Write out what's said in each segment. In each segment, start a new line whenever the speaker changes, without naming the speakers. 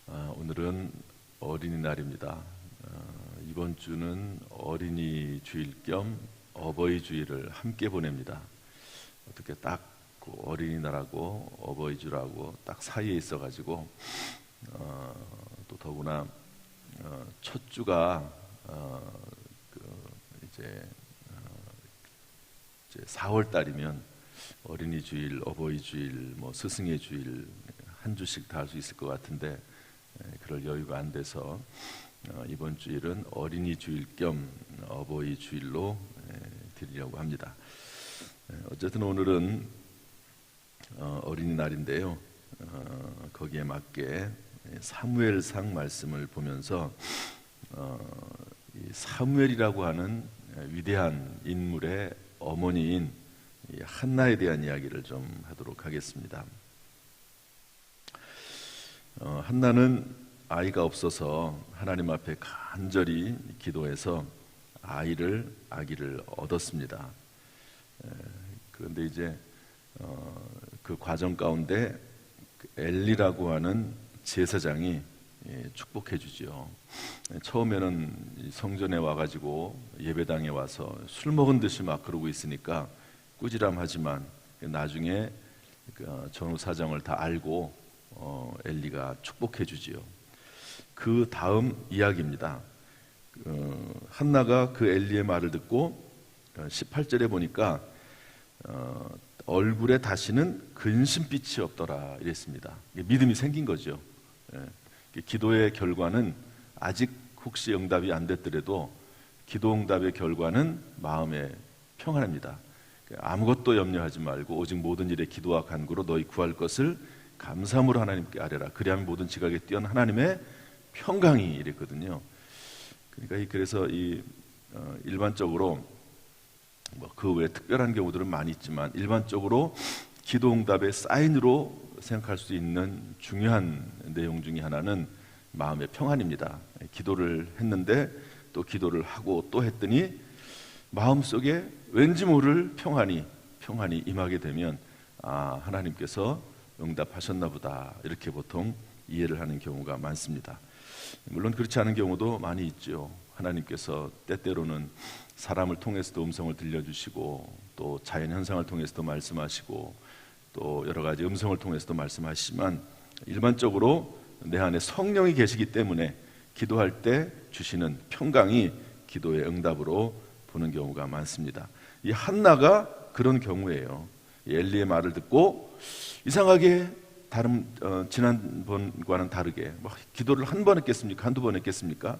오늘은 어린이날입니다. 이번 주는 어린이 주일 겸 어버이 주일을 함께 보냅니다. 어떻게 딱 어린이날하고 어버이 주일하고 딱 사이에 있어가지고 또 더구나 첫 주가 이제 4월 달이면 어린이 주일, 어버이 주일, 스승의 주일 한 주씩 다 할 수 있을 것 같은데 그럴 여유가 안 돼서 이번 주일은 어린이 주일 겸 어버이 주일로 드리려고 합니다. 어쨌든 오늘은 어린이날인데요. 거기에 맞게 사무엘상 말씀을 보면서 이 사무엘이라고 하는 위대한 인물의 어머니인 한나에 대한 이야기를 좀 하도록 하겠습니다. 한나는 아이가 없어서 하나님 앞에 간절히 기도해서 아기를 얻었습니다. 그런데 이제 그 과정 가운데 엘리라고 하는 제사장이 축복해 주죠. 처음에는 성전에 와가지고 예배당에 와서 술 먹은 듯이 막 그러고 있으니까 꾸지람하지만 나중에 전후 사정을 다 알고 엘리가 축복해 주지요. 그 다음 이야기입니다. 한나가 그 엘리의 말을 듣고 18절에 보니까 얼굴에 다시는 근심빛이 없더라 이랬습니다. 믿음이 생긴 거죠. 기도의 결과는 아직 혹시 응답이 안 됐더라도 기도 응답의 결과는 마음의 평안입니다. 아무것도 염려하지 말고 오직 모든 일에 기도와 간구로 너희 구할 것을 감사함으로 하나님께 아뢰라. 그리하면 모든 지각에 뛰어난 하나님의 평강이 이랬거든요. 그러니까 그래서 일반적으로 그 외에 특별한 경우들은 많이 있지만 일반적으로 기도 응답의 사인으로 생각할 수 있는 중요한 내용 중에 하나는 마음의 평안입니다. 기도를 했는데 또 기도를 하고 또 했더니 마음속에 왠지 모를 평안이 임하게 되면 하나님께서 응답하셨나 보다 이렇게 보통 이해를 하는 경우가 많습니다. 물론 그렇지 않은 경우도 많이 있죠. 하나님께서 때때로는 사람을 통해서도 음성을 들려주시고 또 자연현상을 통해서도 말씀하시고 또 여러 가지 음성을 통해서도 말씀하시지만 일반적으로 내 안에 성령이 계시기 때문에 기도할 때 주시는 평강이 기도의 응답으로 보는 경우가 많습니다. 이 한나가 그런 경우예요. 엘리의 말을 듣고 이상하게 지난번과는 다르게 기도를 한 번 했겠습니까? 한두 번 했겠습니까?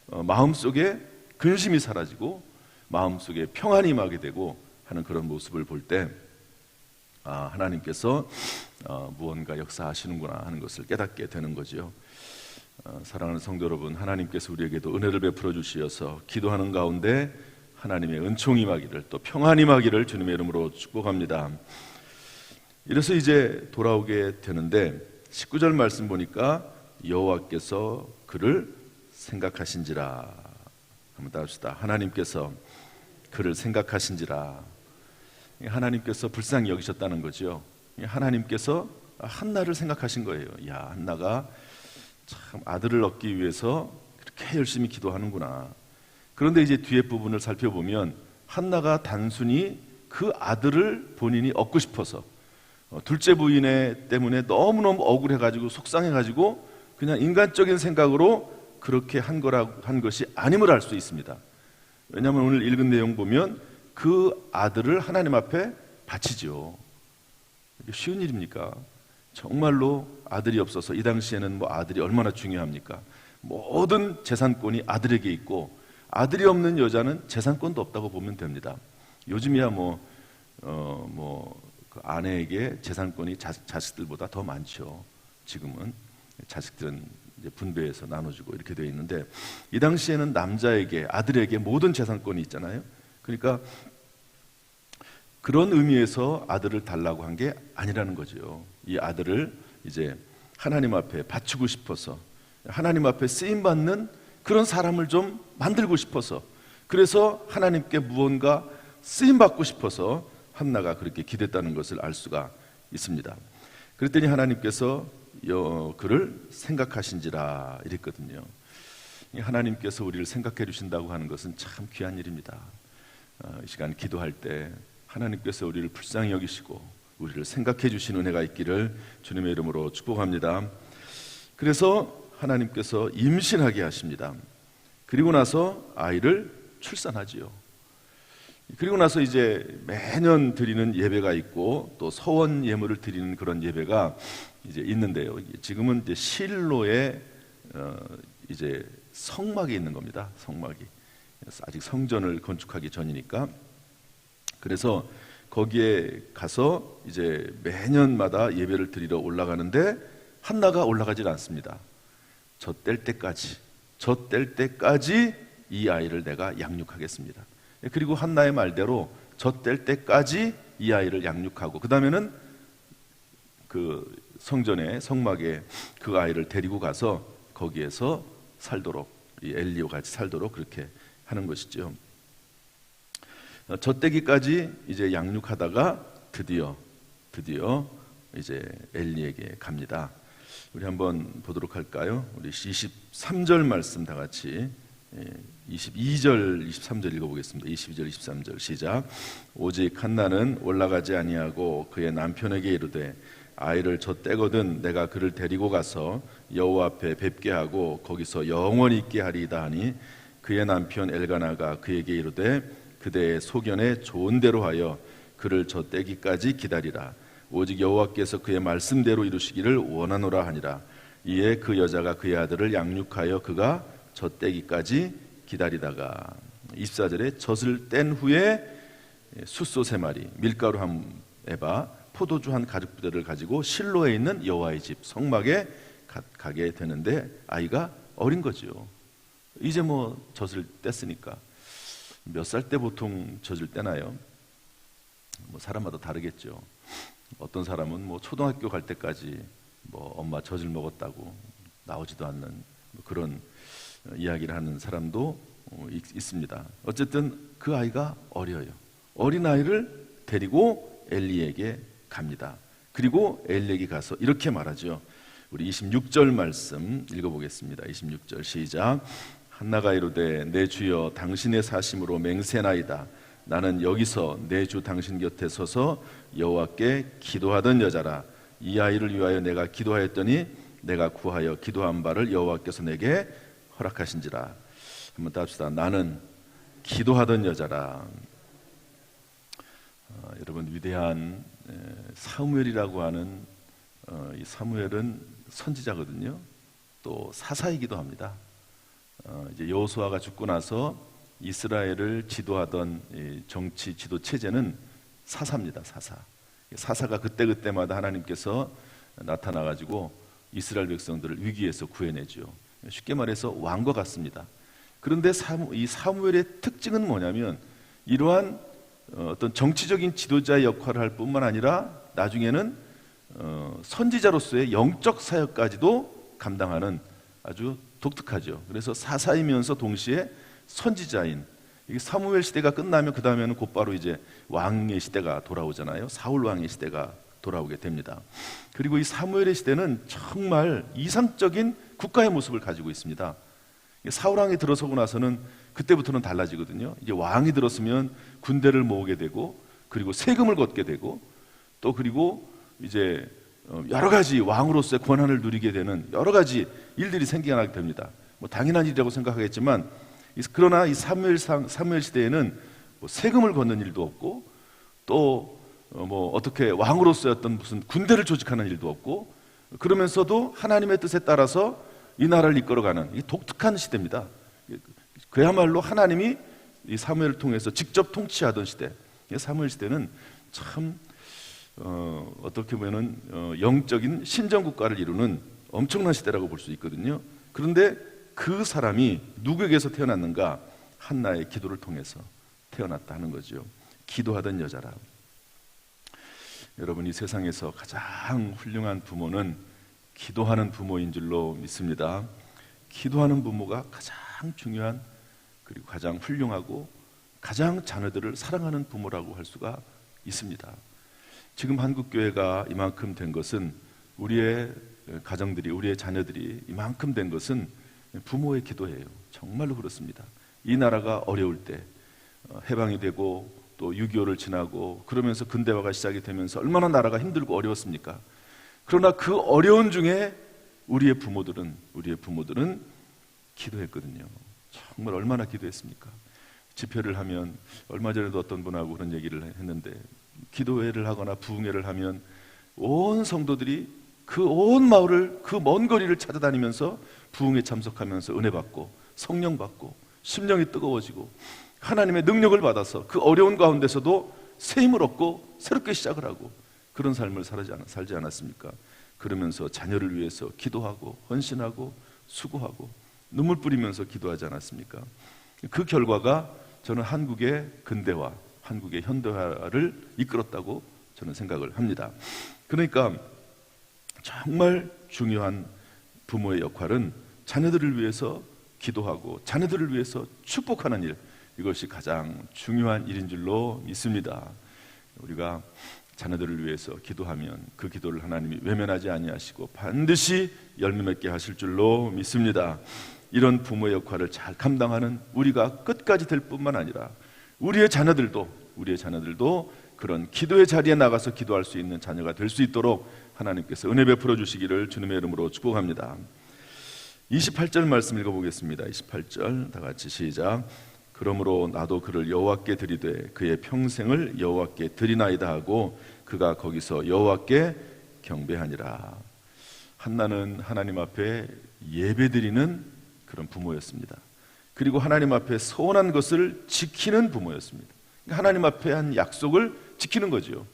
마음속에 근심이 사라지고 마음속에 평안이 임하게 되고 하는 그런 모습을 볼 때 하나님께서 무언가 역사하시는구나 하는 것을 깨닫게 되는 거죠. 사랑하는 성도 여러분, 하나님께서 우리에게도 은혜를 베풀어 주시어서 기도하는 가운데 하나님의 은총이 임하기를 또 평안이 임하기를 주님의 이름으로 축복합니다. 이래서 이제 돌아오게 되는데 19절 말씀 보니까 여호와께서 그를 생각하신지라. 한번 따라합시다. 하나님께서 그를 생각하신지라. 하나님께서 불쌍히 여기셨다는 거죠. 하나님께서 한나를 생각하신 거예요. 야, 한나가 참 아들을 얻기 위해서 그렇게 열심히 기도하는구나. 그런데 이제 뒤에 부분을 살펴보면 한나가 단순히 그 아들을 본인이 얻고 싶어서 둘째 부인의 때문에 너무너무 억울해가지고 속상해가지고 그냥 인간적인 생각으로 그렇게 한 것이 아님을 알 수 있습니다. 왜냐하면 오늘 읽은 내용 보면 그 아들을 하나님 앞에 바치죠. 이게 쉬운 일입니까? 정말로 아들이 없어서 이 당시에는 아들이 얼마나 중요합니까? 모든 재산권이 아들에게 있고 아들이 없는 여자는 재산권도 없다고 보면 됩니다. 요즘이야 그 아내에게 재산권이 자식들보다 더 많죠. 지금은 자식들은 이제 분배해서 나눠주고 이렇게 되어 있는데 이 당시에는 남자에게 아들에게 모든 재산권이 있잖아요. 그러니까 그런 의미에서 아들을 달라고 한 게 아니라는 거죠. 이 아들을 이제 하나님 앞에 바치고 싶어서 하나님 앞에 쓰임받는 그런 사람을 좀 만들고 싶어서 그래서 하나님께 무언가 쓰임받고 싶어서 한나가 그렇게 기댔다는 것을 알 수가 있습니다. 그랬더니 하나님께서 그를 생각하신지라 이랬거든요. 하나님께서 우리를 생각해 주신다고 하는 것은 참 귀한 일입니다. 이 시간 기도할 때 하나님께서 우리를 불쌍히 여기시고 우리를 생각해 주신 은혜가 있기를 주님의 이름으로 축복합니다. 그래서 하나님께서 임신하게 하십니다. 그리고 나서 아이를 출산하지요. 그리고 나서 이제 매년 드리는 예배가 있고 또 서원 예물을 드리는 그런 예배가 이제 있는데요. 지금은 이제 실로에 이제 성막이 있는 겁니다. 성막이 아직 성전을 건축하기 전이니까. 그래서 거기에 가서 이제 매년마다 예배를 드리러 올라가는데 한나가 올라가질 않습니다. 저 뗄 때까지 이 아이를 내가 양육하겠습니다. 그리고 한나의 말대로 저 뗄 때까지 이 아이를 양육하고 그 다음에는 그 성전에 성막에 그 아이를 데리고 가서 거기에서 살도록 이 엘리와 같이 살도록 그렇게 하는 것이죠. 젖대기까지 이제 양육하다가 드디어 이제 엘리에게 갑니다. 우리 한번 보도록 할까요? 우리 23절 말씀 다 같이 22절 23절 읽어보겠습니다. 22절 23절 시작. 오직 한나는 올라가지 아니하고 그의 남편에게 이르되 아이를 젖대거든 내가 그를 데리고 가서 여호와 앞에 뵙게 하고 거기서 영원히 있게 하리이다 하니 그의 남편 엘가나가 그에게 이르되 그대의 소견에 좋은 대로 하여 그를 젖대기까지 기다리라. 오직 여호와께서 그의 말씀대로 이루시기를 원하노라 하니라. 이에 그 여자가 그의 아들을 양육하여 그가 젖대기까지 기다리다가 24절에 젖을 뗀 후에 숫소 3마리 밀가루 한 에바 포도주 한 가죽 부대를 가지고 실로에 있는 여호와의 집 성막에 가게 되는데 아이가 어린 거죠. 이제 뭐 젖을 뗐으니까. 몇 살 때 보통 젖을 떼나요? 뭐 사람마다 다르겠죠. 어떤 사람은 뭐 초등학교 갈 때까지 뭐 엄마 젖을 먹었다고 나오지도 않는 뭐 그런 이야기를 하는 사람도 있습니다. 어쨌든 그 아이가 어려요. 어린 아이를 데리고 엘리에게 갑니다. 그리고 엘리에게 가서 이렇게 말하죠. 우리 26절 말씀 읽어보겠습니다. 26절 시작. 한나가 이르되 내 주여 당신의 사심으로 맹세나이다. 나는 여기서 내 주 당신 곁에 서서 여호와께 기도하던 여자라. 이 아이를 위하여 내가 기도하였더니 내가 구하여 기도한 바를 여호와께서 내게 허락하신지라. 한번 답시다. 나는 기도하던 여자라. 여러분 위대한 사무엘이라고 하는 이 사무엘은 선지자거든요. 또 사사이기도 합니다. 이제 여호수아가 죽고 나서 이스라엘을 지도하던 정치 지도 체제는 사사입니다. 사사가 그때마다 하나님께서 나타나가지고 이스라엘 백성들을 위기에서 구해내죠. 쉽게 말해서 왕과 같습니다. 그런데 이 사무엘의 특징은 뭐냐면 이러한 어떤 정치적인 지도자의 역할을 할 뿐만 아니라 나중에는 선지자로서의 영적 사역까지도 감당하는 아주 독특하죠. 그래서 사사이면서 동시에 선지자인 이게 사무엘 시대가 끝나면 그 다음에는 곧바로 이제 왕의 시대가 돌아오잖아요. 사울 왕의 시대가 돌아오게 됩니다. 그리고 이 사무엘의 시대는 정말 이상적인 국가의 모습을 가지고 있습니다. 사울 왕이 들어서고 나서는 그때부터는 달라지거든요. 이제 왕이 들었으면 군대를 모으게 되고 그리고 세금을 걷게 되고 또 그리고 이제 여러 가지 왕으로서의 권한을 누리게 되는 여러 가지 일들이 생겨나게 됩니다. 뭐 당연한 일이라고 생각하겠지만 그러나 이 사무엘 시대에는 뭐 세금을 걷는 일도 없고 또 뭐 어떻게 왕으로서의 어떤 무슨 군대를 조직하는 일도 없고 그러면서도 하나님의 뜻에 따라서 이 나라를 이끌어가는 이 독특한 시대입니다. 그야말로 하나님이 이 사무엘을 통해서 직접 통치하던 시대. 사무엘 시대는 참 어떻게 보면은 영적인 신정국가를 이루는 엄청난 시대라고 볼 수 있거든요. 그런데 그 사람이 누구에게서 태어났는가? 한나의 기도를 통해서 태어났다 하는 거죠. 기도하던 여자라. 여러분 이 세상에서 가장 훌륭한 부모는 기도하는 부모인 줄로 믿습니다. 기도하는 부모가 가장 중요한 그리고 가장 훌륭하고 가장 자녀들을 사랑하는 부모라고 할 수가 있습니다. 지금 한국교회가 이만큼 된 것은 우리의 가정들이, 우리의 자녀들이 이만큼 된 것은 부모의 기도예요. 정말로 그렇습니다. 이 나라가 어려울 때, 해방이 되고 또 6.25를 지나고 그러면서 근대화가 시작이 되면서 얼마나 나라가 힘들고 어려웠습니까? 그러나 그 어려운 중에 우리의 부모들은 기도했거든요. 정말 얼마나 기도했습니까? 집회를 하면, 얼마 전에도 어떤 분하고 그런 얘기를 했는데, 기도회를 하거나 부흥회를 하면 온 성도들이 그 온 마을을, 그 먼 거리를 찾아다니면서 부흥회 참석하면서 은혜 받고 성령 받고 심령이 뜨거워지고 하나님의 능력을 받아서 그 어려운 가운데서도 새 힘을 얻고 새롭게 시작을 하고 그런 삶을 살지 않았습니까? 그러면서 자녀를 위해서 기도하고 헌신하고 수고하고 눈물 뿌리면서 기도하지 않았습니까? 그 결과가 저는 한국의 근대화, 한국의 현대화를 이끌었다고 저는 생각을 합니다. 그러니까 정말 중요한 부모의 역할은 자녀들을 위해서 기도하고 자녀들을 위해서 축복하는 일, 이것이 가장 중요한 일인 줄로 믿습니다. 우리가 자녀들을 위해서 기도하면 그 기도를 하나님이 외면하지 아니하시고 반드시 열매 맺게 하실 줄로 믿습니다. 이런 부모의 역할을 잘 감당하는 우리가 끝까지 될 뿐만 아니라 우리의 자녀들도 그런 기도의 자리에 나가서 기도할 수 있는 자녀가 될 수 있도록 하나님께서 은혜 베풀어 주시기를 주님의 이름으로 축복합니다. 28절 말씀 읽어보겠습니다. 28절 다 같이 시작. 그러므로 나도 그를 여호와께 드리되 그의 평생을 여호와께 드리나이다 하고 그가 거기서 여호와께 경배하니라. 한나는 하나님 앞에 예배드리는 그런 부모였습니다. 그리고 하나님 앞에 서원한 것을 지키는 부모였습니다. 하나님 앞에 한 약속을 지키는 거죠.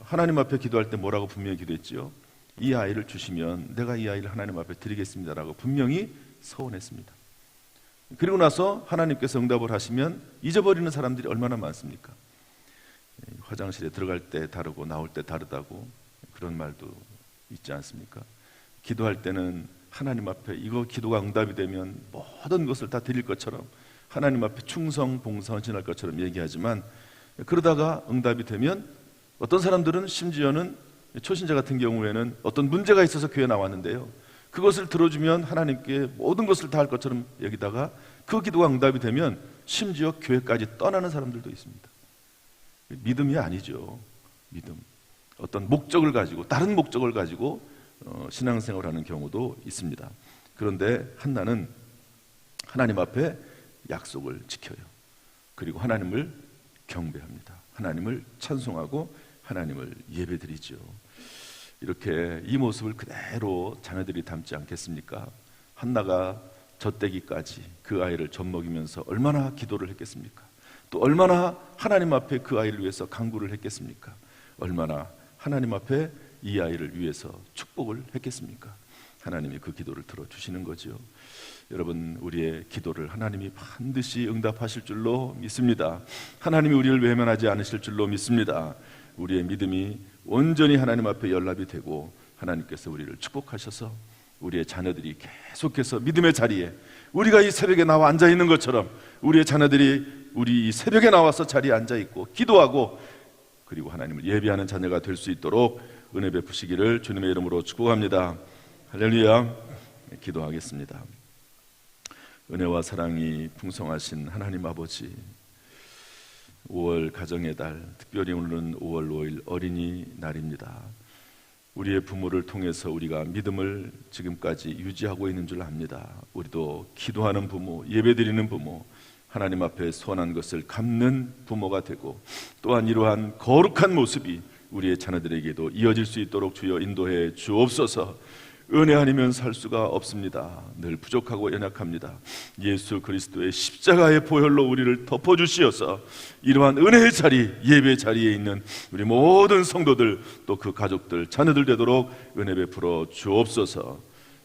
하나님 앞에 기도할 때 뭐라고 분명히 기도했지요? 이 아이를 주시면 내가 이 아이를 하나님 앞에 드리겠습니다라고 분명히 서원했습니다. 그리고 나서 하나님께서 응답을 하시면 잊어버리는 사람들이 얼마나 많습니까? 화장실에 들어갈 때 다르고 나올 때 다르다고 그런 말도 있지 않습니까? 기도할 때는 하나님 앞에 이거 기도가 응답이 되면 모든 것을 다 드릴 것처럼 하나님 앞에 충성, 봉사, 헌신할 것처럼 얘기하지만 그러다가 응답이 되면 어떤 사람들은 심지어는 초신자 같은 경우에는 어떤 문제가 있어서 교회에 나왔는데요, 그것을 들어주면 하나님께 모든 것을 다 할 것처럼 여기다가 그 기도가 응답이 되면 심지어 교회까지 떠나는 사람들도 있습니다. 믿음이 아니죠. 믿음. 어떤 목적을 가지고, 다른 목적을 가지고 신앙생활을 하는 경우도 있습니다. 그런데 한나는 하나님 앞에 약속을 지켜요. 그리고 하나님을 경배합니다. 하나님을 찬송하고 하나님을 예배드리죠. 이렇게 이 모습을 그대로 자녀들이 담지 않겠습니까? 한나가 젖대기까지 그 아이를 젖먹이면서 얼마나 기도를 했겠습니까? 또 얼마나 하나님 앞에 그 아이를 위해서 간구를 했겠습니까? 얼마나 하나님 앞에 이 아이를 위해서 축복을 했겠습니까? 하나님이 그 기도를 들어주시는 거죠. 여러분, 우리의 기도를 하나님이 반드시 응답하실 줄로 믿습니다. 하나님이 우리를 외면하지 않으실 줄로 믿습니다. 우리의 믿음이 온전히 하나님 앞에 연락이 되고 하나님께서 우리를 축복하셔서 우리의 자녀들이 계속해서 믿음의 자리에, 우리가 이 새벽에 나와 앉아있는 것처럼 우리의 자녀들이 우리 이 새벽에 나와서 자리에 앉아있고 기도하고 그리고 하나님을 예배하는 자녀가 될 수 있도록 은혜 베푸시기를 주님의 이름으로 축복합니다. 할렐루야. 기도하겠습니다. 은혜와 사랑이 풍성하신 하나님 아버지, 5월 가정의 달, 특별히 오늘은 5월 5일 어린이날입니다. 우리의 부모를 통해서 우리가 믿음을 지금까지 유지하고 있는 줄 압니다. 우리도 기도하는 부모, 예배드리는 부모, 하나님 앞에 소원한 것을 갚는 부모가 되고 또한 이러한 거룩한 모습이 우리의 자녀들에게도 이어질 수 있도록 주여 인도해 주옵소서. 은혜 아니면 살 수가 없습니다. 늘 부족하고 연약합니다. 예수 그리스도의 십자가의 보혈로 우리를 덮어주시어서 이러한 은혜의 자리, 예배의 자리에 있는 우리 모든 성도들 또 그 가족들, 자녀들 되도록 은혜 베풀어 주옵소서.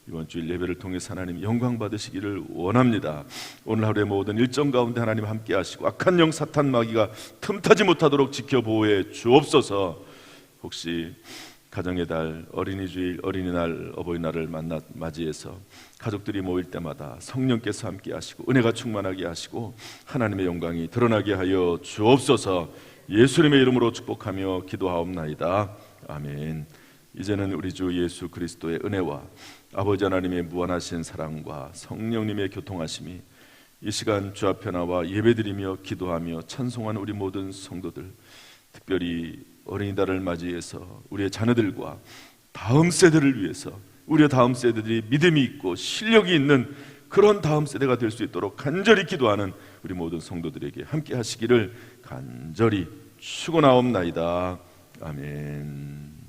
이번 주일 예배를 통해서 하나님 영광 받으시기를 원합니다. 오늘 하루의 모든 일정 가운데 하나님 함께 하시고 악한 영 사탄 마귀가 틈타지 못하도록 지켜보호해 주옵소서. 혹시 가정의 달, 어린이 주일, 어린이날, 어버이날을 맞이해서 가족들이 모일 때마다 성령께서 함께 하시고 은혜가 충만하게 하시고 하나님의 영광이 드러나게 하여 주옵소서. 예수님의 이름으로 축복하며 기도하옵나이다. 아멘. 이제는 우리 주 예수 그리스도의 은혜와 아버지 하나님의 무한하신 사랑과 성령님의 교통하심이 이 시간 주 앞에 나와 예배드리며 기도하며 찬송하는 우리 모든 성도들, 특별히 어린이날을 맞이해서 우리의 자녀들과 다음 세대를 위해서 우리의 다음 세대들이 믿음이 있고 실력이 있는 그런 다음 세대가 될 수 있도록 간절히 기도하는 우리 모든 성도들에게 함께 하시기를 간절히 축원하옵나이다. 아멘.